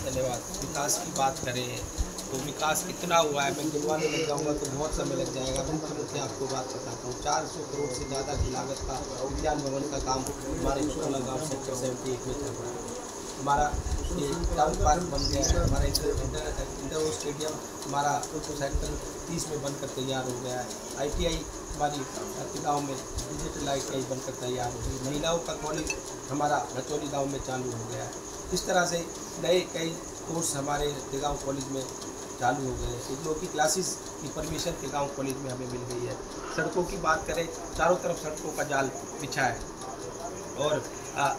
धन्यवाद। विकास की बात करें तो विकास कितना हुआ है, मैं गिनवाने लग जाऊँगा तो बहुत समय लग जाएगा। मुख्य आपको बात बताता हूँ। 400 करोड़ से ज़्यादा की लागत का उद्यान भवन का काम हमारे 16 गाँव सेक्टर 78 में चल रहा है। हमारा ये टाउन पार्क बन गया है, हमारा इंडोर स्टेडियम हमारा सेक्टर 30 में बनकर तैयार हो गया है। ITI हमारी गाँव में डिजिटल ITI बनकर तैयार हो गई। महिलाओं का कॉलेज हमारा भचौली गाँव में चालू हो गया है। इस तरह से नए कई कोर्स हमारे गाँव कॉलेज में चालू हो गए हैं। इग्नू की क्लासेस की परमिशन के गाँव कॉलेज में हमें मिल गई है। सड़कों की बात करें, चारों तरफ सड़कों का जाल बिछा है और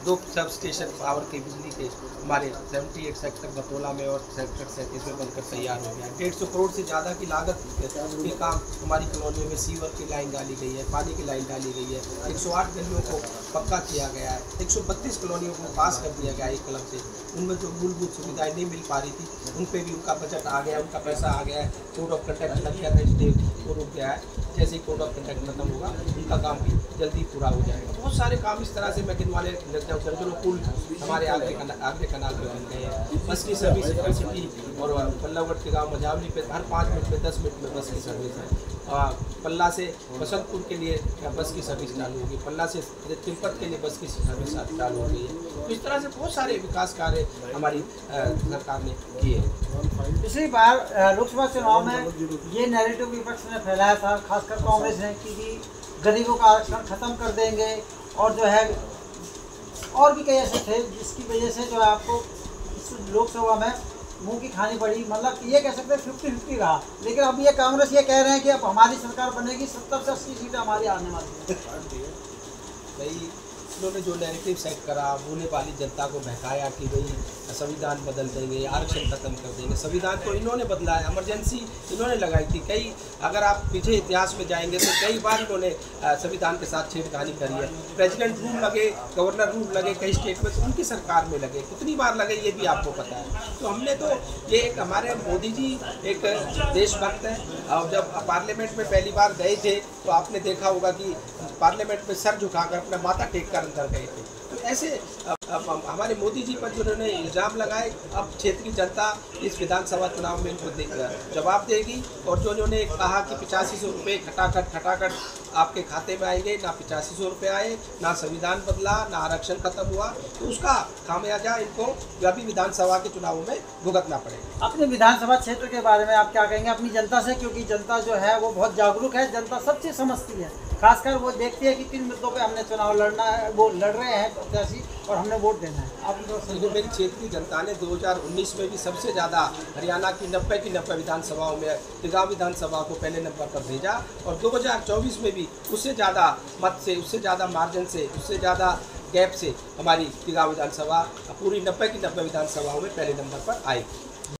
2 सब स्टेशन पावर के बिजली के हमारे 78 सेक्टर बतौला में और सेक्टर 37 में बनकर तैयार हो गया है। 150 करोड़ से ज़्यादा की लागत के काम हमारी कॉलोनियों में सीवर की लाइन डाली गई है, पानी की लाइन डाली गई है। 108 गलियों को पक्का किया गया है। 132 कॉलोनियों को पास कर दिया गया है एक कलम से। उनमें जो मूलभूत सुविधाएं नहीं मिल पा रही थी उन पर भी उनका बजट आ गया, उनका पैसा आ गया है। कोड ऑफ कंडक्ट लग गया था, स्टे को रुक गया है। जैसे ही कोड ऑफ कंडक्ट खत्म होगा उनका काम भी जल्दी पूरा हो जाएगा। बहुत सारे काम इस तरह से मैं गिनवाने लग जाऊँ। दर्जनों पुल हमारे आगरे कनाल पे बन गए हैं। बस की सर्विस सिटी और पल्लावगढ़ के गांव मझावली पे हर 5 मिनट में 10 मिनट में बस की सर्विस है। पल्ला से बसंतपुर के लिए बस की सर्विस चालू होगी। पल्ला से तिब्बत के लिए बस की सर्विस चालू हो गई है। तो इस तरह से बहुत सारे विकास कार्य हमारी सरकार ने किए। पिछली बार लोकसभा चुनाव में ये नैरेटिव विपक्ष ने फैलाया था, खासकर कांग्रेस ने, कि गरीबों का आरक्षण खत्म कर देंगे और जो है और भी कई ऐसे थे जिसकी वजह से जो है आपको इस लोकसभा में मुंह की खानी पड़ी। मतलब ये कह सकते हैं 50-50 रहा। लेकिन अब ये कांग्रेस ये कह रहे हैं कि अब हमारी सरकार बनेगी, 70 से 80 सीटें हमारी आने वाली है। भाई इन्होंने जो नैरेटिव सेट करा, बोले वाली जनता को बहकाया कि भाई संविधान बदल देंगे, आरक्षण खत्म कर देंगे। संविधान तो इन्होंने बदला है, इमरजेंसी इन्होंने लगाई थी। कई अगर आप पीछे इतिहास में जाएंगे तो कई बार इन्होंने संविधान के साथ छेड़खानी करी है। प्रेसिडेंट रूल लगे, गवर्नर रूल लगे कई स्टेट में, तो उनकी सरकार में लगे। कितनी बार लगे ये भी आपको पता है। तो हमने तो ये एक हमारे मोदी जी एक देशभक्त है। और जब पार्लियामेंट में पहली बार गए थे तो आपने देखा होगा कि पार्लियामेंट में सर झुकाकर अपना माथा टेक कर अंदर गए थे। तो ऐसे अब हमारे मोदी जी पर जो उन्होंने इल्ज़ाम लगाए, अब क्षेत्रीय जनता इस विधानसभा चुनाव में इनको जवाब देगी। और जो उन्होंने कहा कि 8500 रुपये खटाखट आपके खाते में आएंगे, ना 8500 रुपये आए, ना संविधान बदला, ना आरक्षण खत्म हुआ, तो उसका खामियाजा इनको अभी विधानसभा के चुनावों में भुगतना पड़ेगा। अपने विधानसभा क्षेत्र के बारे में आप क्या कहेंगे अपनी जनता से, क्योंकि जनता जो है वो बहुत जागरूक है, जनता सब चीज़ समझती है। खासकर वो देखती है कि किन मुद्दों पे हमने चुनाव लड़ना है, वो लड़ रहे हैं प्रत्याशी और हमने वोट देना है। आप मेरी क्षेत्रीय जनता ने 2019 में भी सबसे ज़्यादा हरियाणा की 90 की 90 विधानसभाओं में तिगांव विधानसभा को पहले नंबर पर भेजा और 2024 में भी उससे ज़्यादा मत से, उससे ज़्यादा मार्जिन से, उससे ज़्यादा गैप से हमारी तिगांव विधानसभा पूरी 90 की 90 विधानसभाओं में पहले नंबर पर आई।